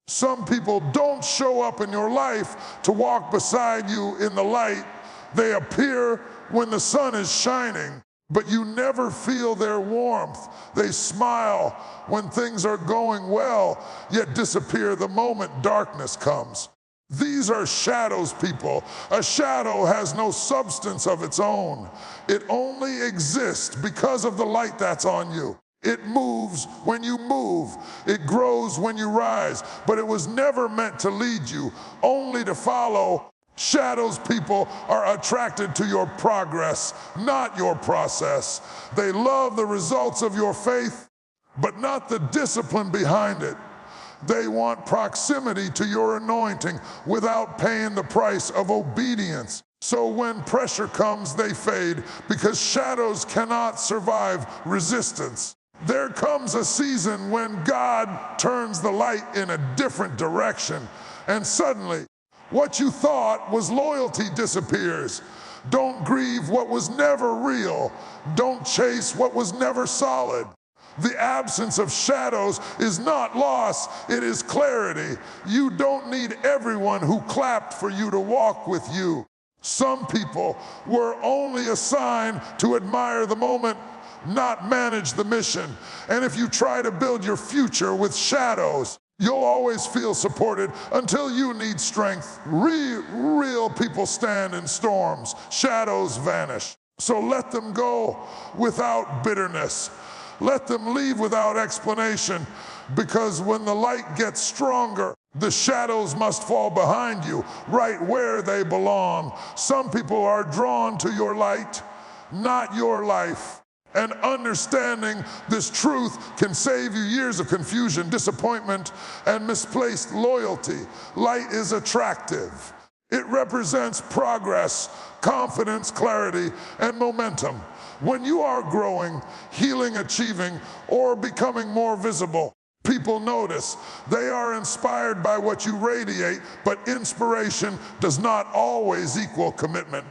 Some people don't show up in your life to walk beside you in the light. They appear when the sun is shining, but you never feel their warmth. They smile when things are going well, yet disappear the moment darkness comes. These are shadows, people. A shadow has no substance of its own. It only exists because of the light that's on you. It moves when you move. It grows when you rise. But it was never meant to lead you, only to follow. Shadows, people, are attracted to your progress, not your process. They love the results of your faith, but not the discipline behind it. They want proximity to your anointing without paying the price of obedience. So when pressure comes, they fade because shadows cannot survive resistance. There comes a season when God turns the light in a different direction, and suddenly, what you thought was loyalty disappears. Don't grieve what was never real. Don't chase what was never solid. The absence of shadows is not loss, it is clarity. You don't need everyone who clapped for you to walk with you. Some people were only assigned to admire the moment, not manage the mission. And if you try to build your future with shadows, you'll always feel supported until you need strength. Real people stand in storms. Shadows vanish. So let them go without bitterness. Let them leave without explanation, because when the light gets stronger, the shadows must fall behind you, right where they belong. Some people are drawn to your light, not your life. And understanding this truth can save you years of confusion, disappointment, and misplaced loyalty. Light is attractive. It represents progress, confidence, clarity, and momentum. When you are growing, healing, achieving, or becoming more visible, people notice. They are inspired by what you radiate, but inspiration does not always equal commitment.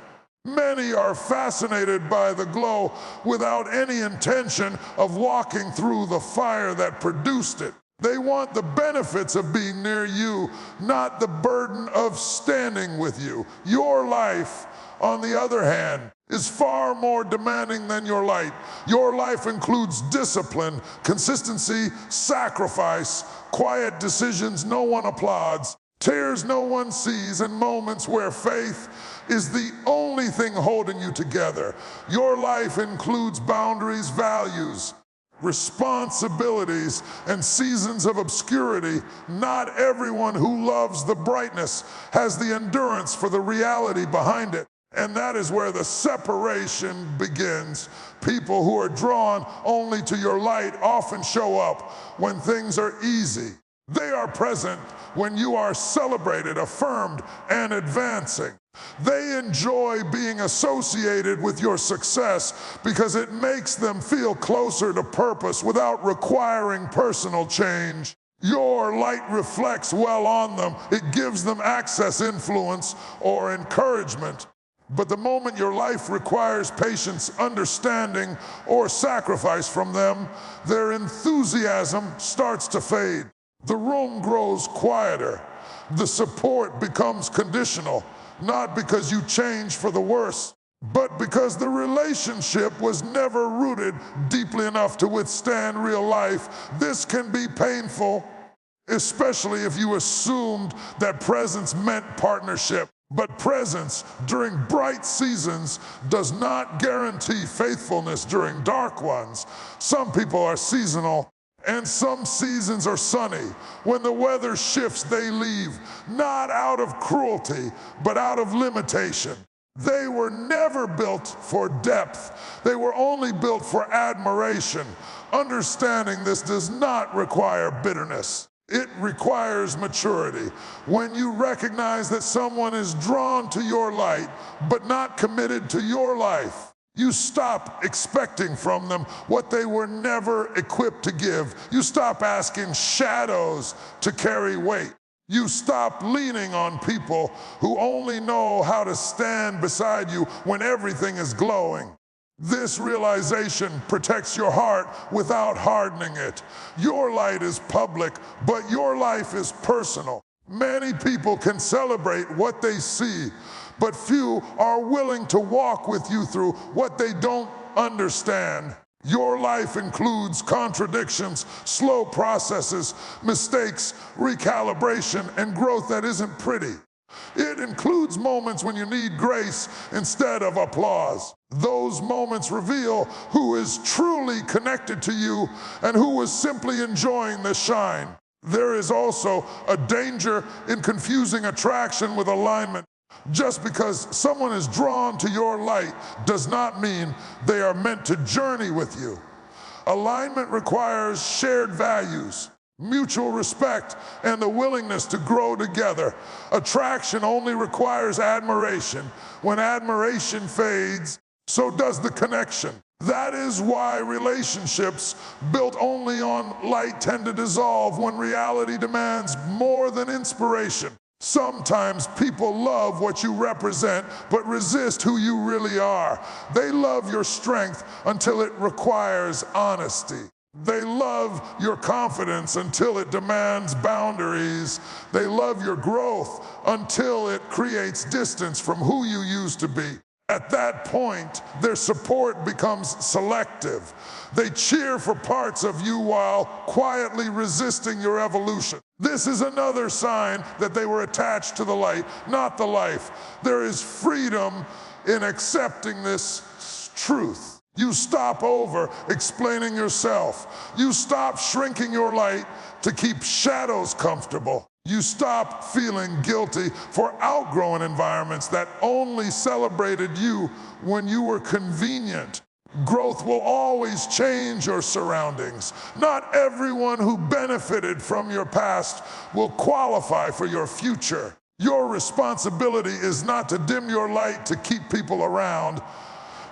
Many are fascinated by the glow without any intention of walking through the fire that produced it. They want the benefits of being near you, not the burden of standing with you. Your life, on the other hand, is far more demanding than your light. Your life includes discipline, consistency, sacrifice, quiet decisions no one applauds, tears no one sees, and moments where faith is the only thing holding you together. Your life includes boundaries, values, responsibilities, and seasons of obscurity. Not everyone who loves the brightness has the endurance for the reality behind it. And that is where the separation begins. People who are drawn only to your light often show up when things are easy. They are present when you are celebrated, affirmed, and advancing. They enjoy being associated with your success because it makes them feel closer to purpose without requiring personal change. Your light reflects well on them. It gives them access, influence, or encouragement. But the moment your life requires patience, understanding, or sacrifice from them, their enthusiasm starts to fade. The room grows quieter. The support becomes conditional, not because you change for the worse, but because the relationship was never rooted deeply enough to withstand real life. This can be painful, especially if you assumed that presence meant partnership. But presence during bright seasons does not guarantee faithfulness during dark ones. Some people are seasonal, and some seasons are sunny. When the weather shifts, they leave, not out of cruelty, but out of limitation. They were never built for depth. They were only built for admiration. Understanding this does not require bitterness. It requires maturity. When you recognize that someone is drawn to your light, but not committed to your life, you stop expecting from them what they were never equipped to give. You stop asking shadows to carry weight. You stop leaning on people who only know how to stand beside you when everything is glowing. This realization protects your heart without hardening it. Your light is public, but your life is personal. Many people can celebrate what they see, but few are willing to walk with you through what they don't understand. Your life includes contradictions, slow processes, mistakes, recalibration, and growth that isn't pretty. It includes moments when you need grace instead of applause. Those moments reveal who is truly connected to you and who is simply enjoying the shine. There is also a danger in confusing attraction with alignment. Just because someone is drawn to your light does not mean they are meant to journey with you. Alignment requires shared values, mutual respect, and the willingness to grow together. Attraction only requires admiration. When admiration fades, so does the connection. That is why relationships built only on light tend to dissolve when reality demands more than inspiration. Sometimes people love what you represent, but resist who you really are. They love your strength until it requires honesty. They love your confidence until it demands boundaries. They love your growth until it creates distance from who you used to be. At that point, their support becomes selective. They cheer for parts of you while quietly resisting your evolution. This is another sign that they were attached to the light, not the life. There is freedom in accepting this truth. You stop over explaining yourself. You stop shrinking your light to keep shadows comfortable. You stop feeling guilty for outgrowing environments that only celebrated you when you were convenient. Growth will always change your surroundings. Not everyone who benefited from your past will qualify for your future. Your responsibility is not to dim your light to keep people around.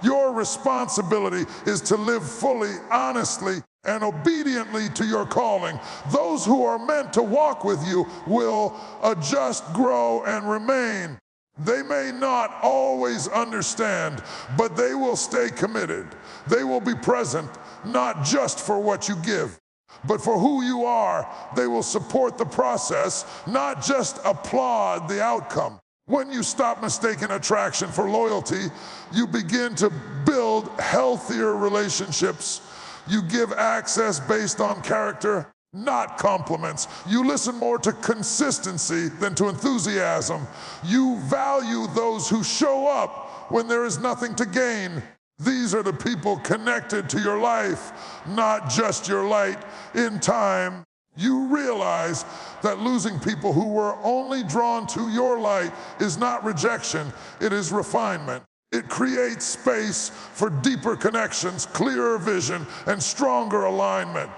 Your responsibility is to live fully, honestly, and obediently to your calling. Those who are meant to walk with you will adjust, grow, and remain. They may not always understand, but they will stay committed. They will be present, not just for what you give, but for who you are. They will support the process, not just applaud the outcome. When you stop mistaking attraction for loyalty, you begin to build healthier relationships. You give access based on character, not compliments. You listen more to consistency than to enthusiasm. You value those who show up when there is nothing to gain. These are the people connected to your life, not just your light. In time, you realize that losing people who were only drawn to your light is not rejection, it is refinement. It creates space for deeper connections, clearer vision, and stronger alignment.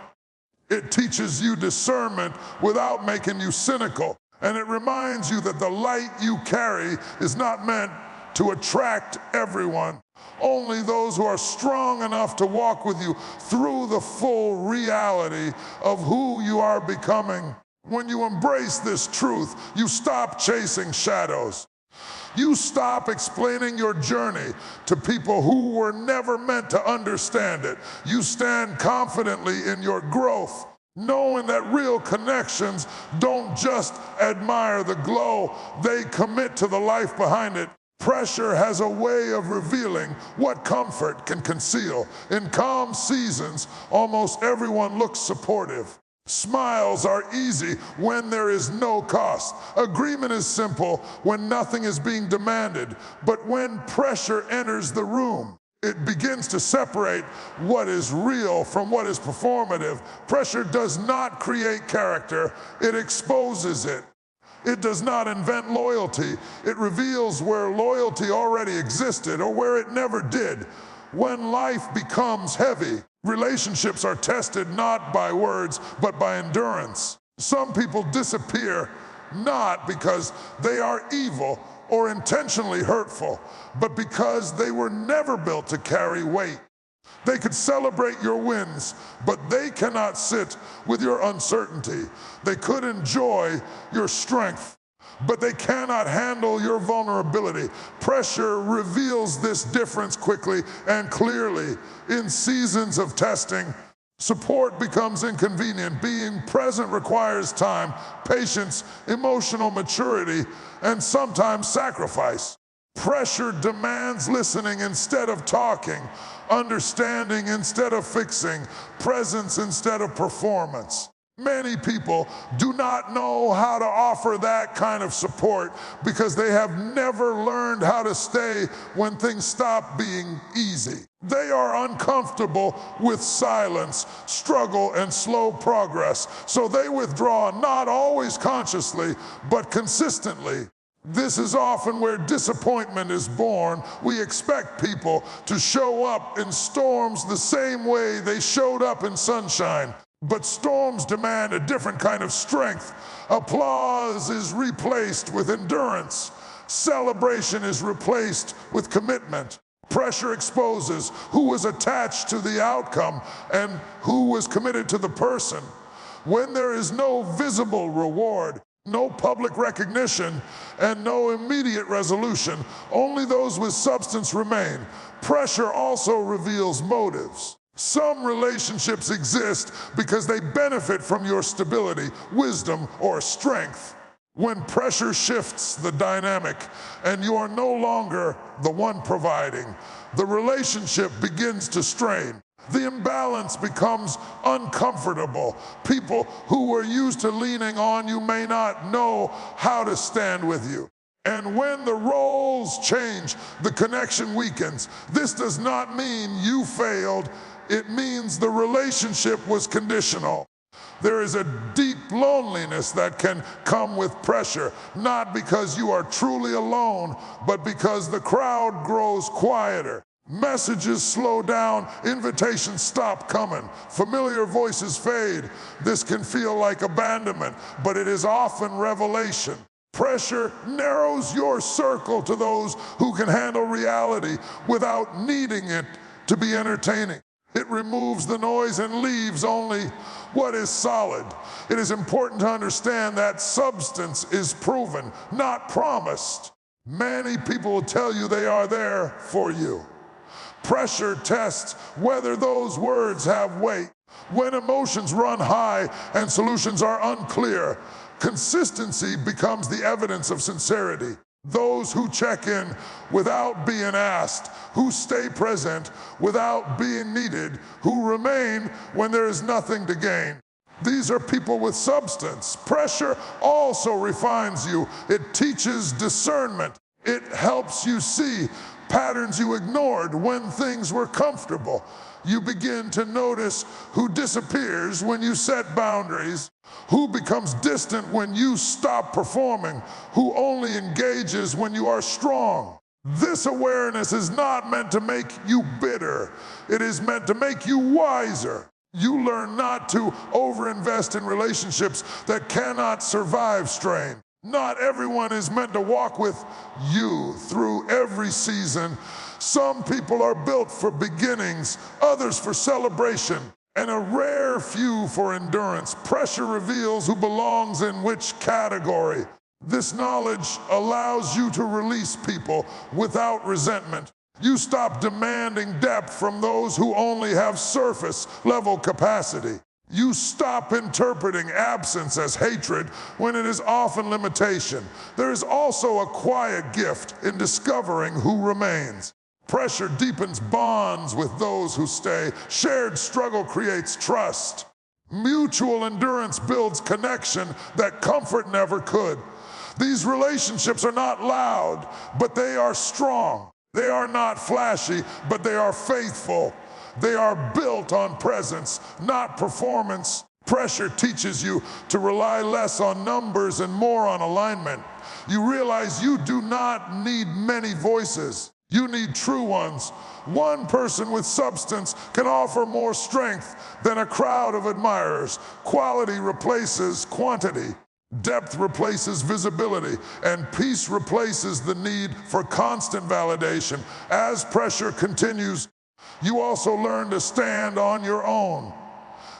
It teaches you discernment without making you cynical. And it reminds you that the light you carry is not meant to attract everyone. Only those who are strong enough to walk with you through the full reality of who you are becoming. When you embrace this truth, you stop chasing shadows. You stop explaining your journey to people who were never meant to understand it. You stand confidently in your growth, knowing that real connections don't just admire the glow, they commit to the life behind it. Pressure has a way of revealing what comfort can conceal. In calm seasons, almost everyone looks supportive. Smiles are easy when there is no cost. Agreement is simple when nothing is being demanded. But when pressure enters the room, it begins to separate what is real from what is performative. Pressure does not create character, it exposes it. It does not invent loyalty. It reveals where loyalty already existed or where it never did. When life becomes heavy, relationships are tested not by words, but by endurance. Some people disappear not because they are evil or intentionally hurtful, but because they were never built to carry weight. They could celebrate your wins, but they cannot sit with your uncertainty. They could enjoy your strength, but they cannot handle your vulnerability. Pressure reveals this difference quickly and clearly. In seasons of testing, support becomes inconvenient. Being present requires time, patience, emotional maturity, and sometimes sacrifice. Pressure demands listening instead of talking, understanding instead of fixing, presence instead of performance. Many people do not know how to offer that kind of support because they have never learned how to stay when things stop being easy. They are uncomfortable with silence, struggle, and slow progress, so they withdraw, not always consciously, but consistently. This is often where disappointment is born. We expect people to show up in storms the same way they showed up in sunshine. But storms demand a different kind of strength. Applause is replaced with endurance. Celebration is replaced with commitment. Pressure exposes who was attached to the outcome and who was committed to the person. When there is no visible reward, no public recognition, and no immediate resolution, only those with substance remain. Pressure also reveals motives. Some relationships exist because they benefit from your stability, wisdom, or strength. When pressure shifts the dynamic and you are no longer the one providing, the relationship begins to strain. The imbalance becomes uncomfortable. People who were used to leaning on you may not know how to stand with you. And when the roles change, the connection weakens. This does not mean you failed. It means the relationship was conditional. There is a deep loneliness that can come with pressure, not because you are truly alone, but because the crowd grows quieter. Messages slow down, invitations stop coming, familiar voices fade. This can feel like abandonment, but it is often revelation. Pressure narrows your circle to those who can handle reality without needing it to be entertaining. It removes the noise and leaves only what is solid. It is important to understand that substance is proven, not promised. Many people will tell you they are there for you. Pressure tests whether those words have weight. When emotions run high and solutions are unclear, consistency becomes the evidence of sincerity. Those who check in without being asked, who stay present without being needed, who remain when there is nothing to gain. These are people with substance. Pressure also refines you. It teaches discernment. It helps you see patterns you ignored when things were comfortable. You begin to notice who disappears when you set boundaries, who becomes distant when you stop performing, who only engages when you are strong. This awareness is not meant to make you bitter. It is meant to make you wiser. You learn not to overinvest in relationships that cannot survive strain. Not everyone is meant to walk with you through every season. Some people are built for beginnings, others for celebration, and a rare few for endurance. Pressure reveals who belongs in which category. This knowledge allows you to release people without resentment. You stop demanding depth from those who only have surface-level capacity. You stop interpreting absence as hatred when it is often limitation. There is also a quiet gift in discovering who remains. Pressure deepens bonds with those who stay. Shared struggle creates trust. Mutual endurance builds connection that comfort never could. These relationships are not loud, but they are strong. They are not flashy, but they are faithful. They are built on presence, not performance. Pressure teaches you to rely less on numbers and more on alignment. You realize you do not need many voices. You need true ones. One person with substance can offer more strength than a crowd of admirers. Quality replaces quantity. Depth replaces visibility, and peace replaces the need for constant validation. As pressure continues, you also learn to stand on your own.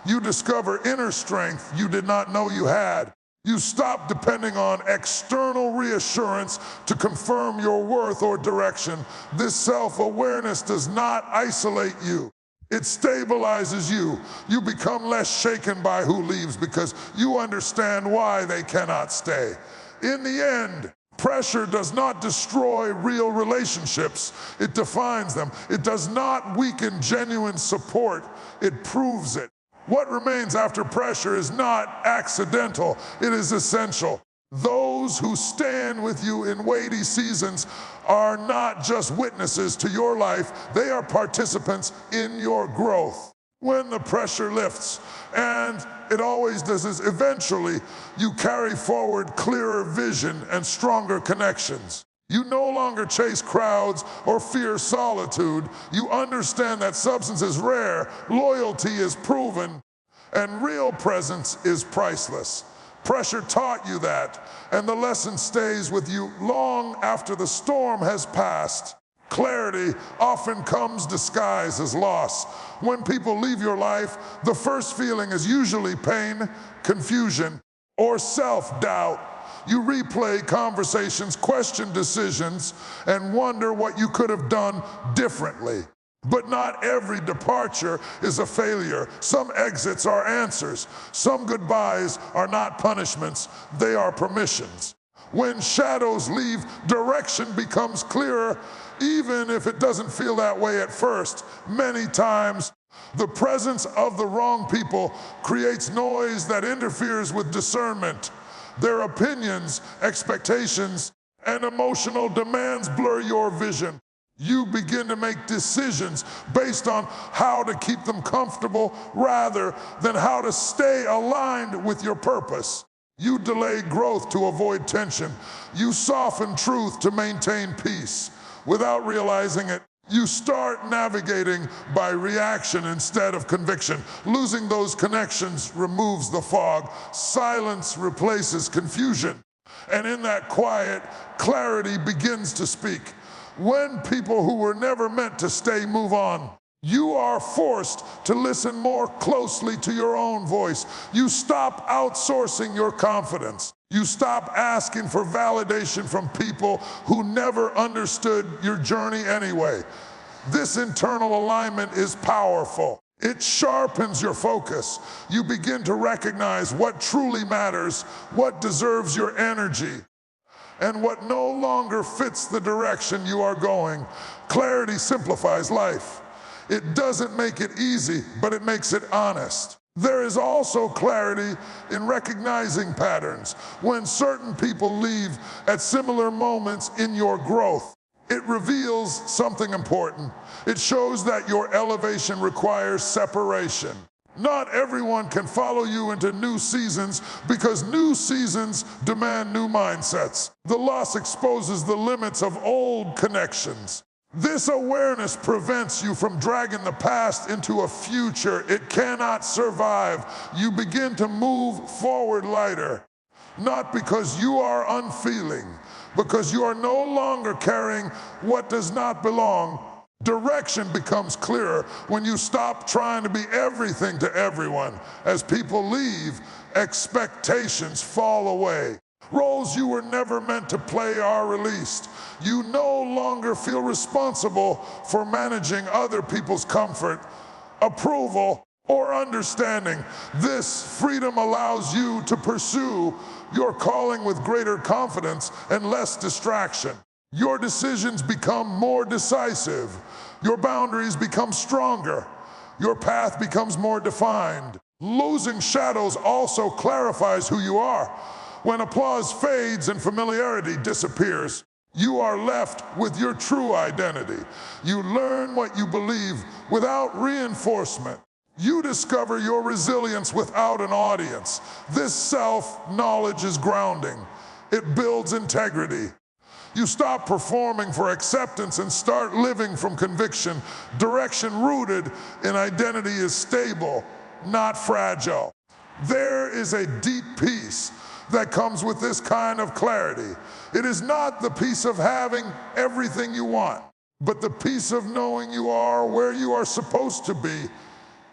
You discover inner strength you did not know you had. You stop depending on external reassurance to confirm your worth or direction. This self-awareness does not isolate you. It stabilizes you. You become less shaken by who leaves because you understand why they cannot stay. In the end, pressure does not destroy real relationships. It defines them. It does not weaken genuine support. It proves it. What remains after pressure is not accidental. It is essential. Those who stand with you in weighty seasons are not just witnesses to your life. They are participants in your growth. When the pressure lifts, and it always does this, eventually you carry forward clearer vision and stronger connections. You no longer chase crowds or fear solitude. You understand that substance is rare, loyalty is proven, and real presence is priceless. Pressure taught you that, and the lesson stays with you long after the storm has passed. Clarity often comes disguised as loss. When people leave your life, the first feeling is usually pain, confusion, or self-doubt. You replay conversations, question decisions, and wonder what you could have done differently. But not every departure is a failure. Some exits are answers. Some goodbyes are not punishments, they are permissions. When shadows leave, direction becomes clearer, even if it doesn't feel that way at first. Many times, the presence of the wrong people creates noise that interferes with discernment. Their opinions, expectations, and emotional demands blur your vision. You begin to make decisions based on how to keep them comfortable rather than how to stay aligned with your purpose. You delay growth to avoid tension. You soften truth to maintain peace. Without realizing it, you start navigating by reaction instead of conviction. Losing those connections removes the fog. Silence replaces confusion. And in that quiet, clarity begins to speak. When people who were never meant to stay move on, you are forced to listen more closely to your own voice. You stop outsourcing your confidence. You stop asking for validation from people who never understood your journey anyway. This internal alignment is powerful. It sharpens your focus. You begin to recognize what truly matters, what deserves your energy, and what no longer fits the direction you are going. Clarity simplifies life. It doesn't make it easy, but it makes it honest. There is also clarity in recognizing patterns. When certain people leave at similar moments in your growth, it reveals something important. It shows that your elevation requires separation. Not everyone can follow you into new seasons because new seasons demand new mindsets. The loss exposes the limits of old connections. This awareness prevents you from dragging the past into a future it cannot survive. You begin to move forward lighter, not because you are unfeeling, because you are no longer carrying what does not belong. Direction becomes clearer when you stop trying to be everything to everyone. As people leave, expectations fall away. Roles you were never meant to play are released. You no longer feel responsible for managing other people's comfort, approval, or understanding. This freedom allows you to pursue your calling with greater confidence and less distraction. Your decisions become more decisive. Your boundaries become stronger. Your path becomes more defined. Losing shadows also clarifies who you are. When applause fades and familiarity disappears, you are left with your true identity. You learn what you believe without reinforcement. You discover your resilience without an audience. This self-knowledge is grounding. It builds integrity. You stop performing for acceptance and start living from conviction. Direction rooted in identity is stable, not fragile. There is a deep peace that comes with this kind of clarity. It is not the peace of having everything you want, but the peace of knowing you are where you are supposed to be.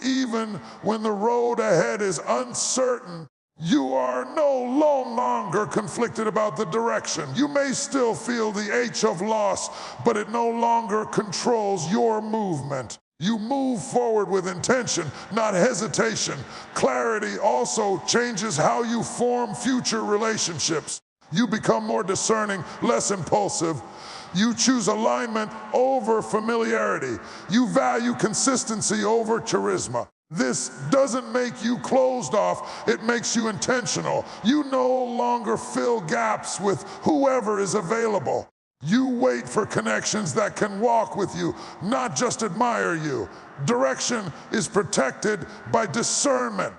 Even when the road ahead is uncertain, You are no longer conflicted about the direction. You may still feel the H of loss, but it no longer controls your movement. You move forward with intention, not hesitation. Clarity also changes how you form future relationships. You become more discerning, less impulsive. You choose alignment over familiarity. You value consistency over charisma. This doesn't make you closed off, it makes you intentional. You no longer fill gaps with whoever is available. You wait for connections that can walk with you, not just admire you. Direction is protected by discernment.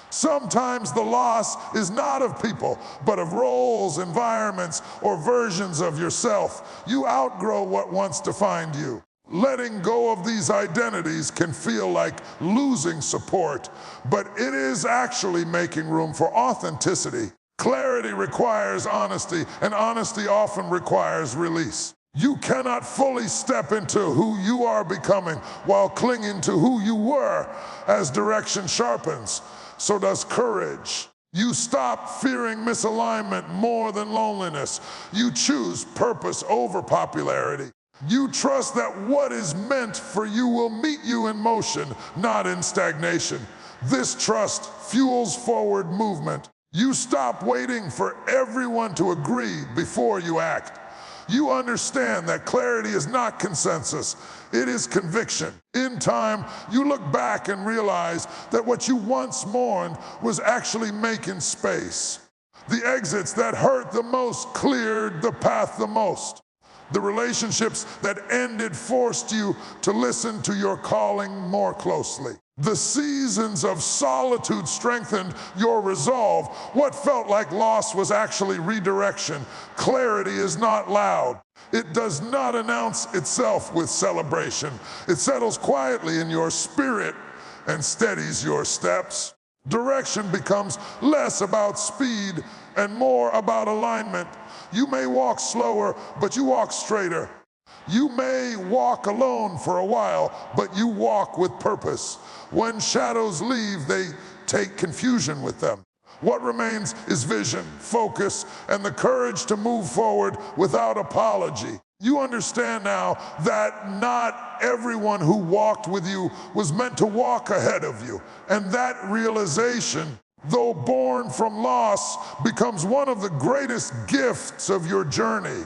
Sometimes the loss is not of people, but of roles, environments, or versions of yourself. You outgrow what once defined you. Letting go of these identities can feel like losing support, but it is actually making room for authenticity. Clarity requires honesty, and honesty often requires release. You cannot fully step into who you are becoming while clinging to who you were. As direction sharpens, so does courage. You stop fearing misalignment more than loneliness. You choose purpose over popularity. You trust that what is meant for you will meet you in motion, not in stagnation. This trust fuels forward movement. You stop waiting for everyone to agree before you act. You understand that clarity is not consensus, it is conviction. In time, you look back and realize that what you once mourned was actually making space. The exits that hurt the most cleared the path the most. The relationships that ended forced you to listen to your calling more closely. The seasons of solitude strengthened your resolve. What felt like loss was actually redirection. Clarity is not loud. It does not announce itself with celebration. It settles quietly in your spirit and steadies your steps. Direction becomes less about speed and more about alignment. You may walk slower, but you walk straighter. You may walk alone for a while, but you walk with purpose. When shadows leave, they take confusion with them. What remains is vision, focus, and the courage to move forward without apology. You understand now that not everyone who walked with you was meant to walk ahead of you. And that realization, though born from loss, becomes one of the greatest gifts of your journey.